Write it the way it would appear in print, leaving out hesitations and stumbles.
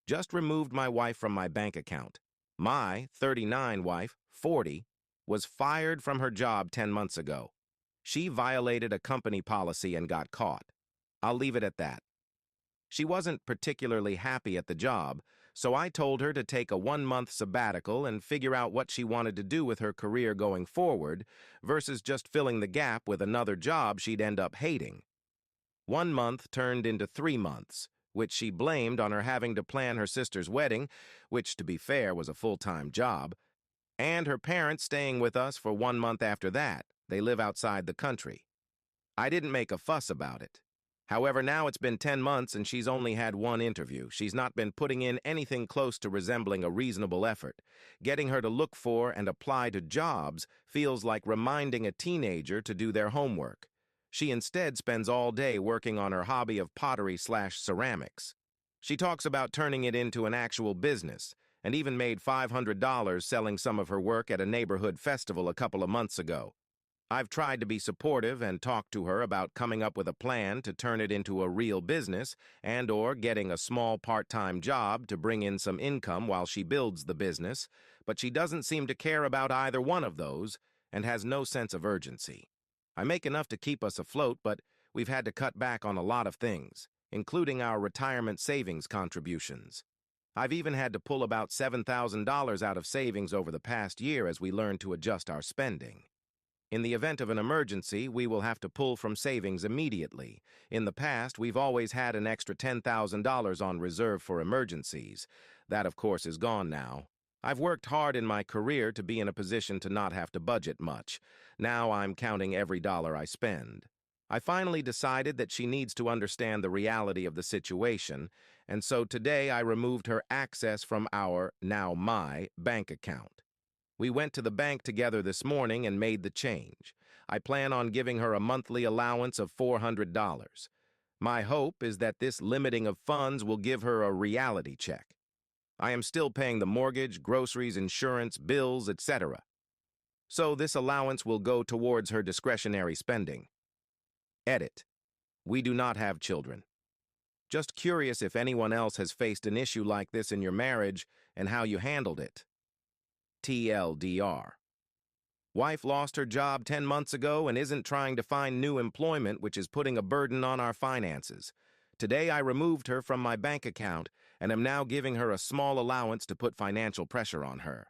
Just removed my wife from my bank account. My 39 wife, 40, was fired from her job 10 months ago. She violated a company policy and got caught. I'll leave it at that. She wasn't particularly happy at the job, so I told her to take a 1-month sabbatical and figure out what she wanted to do with her career going forward versus just filling the gap with another job she'd end up hating. 1 month turned into 3 months, which she blamed on her having to plan her sister's wedding, which, to be fair, was a full-time job, and her parents staying with us for 1 month after that. They live outside the country. I didn't make a fuss about it. However, now it's been 10 months and she's only had 1 interview. She's not been putting in anything close to resembling a reasonable effort. Getting her to look for and apply to jobs feels like reminding a teenager to do their homework. She instead spends all day working on her hobby of pottery/ceramics. She talks about turning it into an actual business, and even made $500 selling some of her work at a neighborhood festival a couple of months ago. I've tried to be supportive and talked to her about coming up with a plan to turn it into a real business and/or getting a small part-time job to bring in some income while she builds the business, but she doesn't seem to care about either one of those and has no sense of urgency. I make enough to keep us afloat, but we've had to cut back on a lot of things, including our retirement savings contributions. I've even had to pull about $7,000 out of savings over the past year as we learn to adjust our spending. In the event of an emergency, we will have to pull from savings immediately. In the past, we've always had an extra $10,000 on reserve for emergencies. That, of course, is gone now. I've worked hard in my career to be in a position to not have to budget much. Now I'm counting every dollar I spend. I finally decided that she needs to understand the reality of the situation, and so today I removed her access from our, now my, bank account. We went to the bank together this morning and made the change. I plan on giving her a monthly allowance of $400. My hope is that this limiting of funds will give her a reality check. I am still paying the mortgage, groceries, insurance, bills, etc. So this allowance will go towards her discretionary spending. Edit. We do not have children. Just curious if anyone else has faced an issue like this in your marriage and how you handled it. TLDR. Wife lost her job 10 months ago and isn't trying to find new employment, which is putting a burden on our finances. Today I removed her from my bank account and am now giving her a small allowance to put financial pressure on her.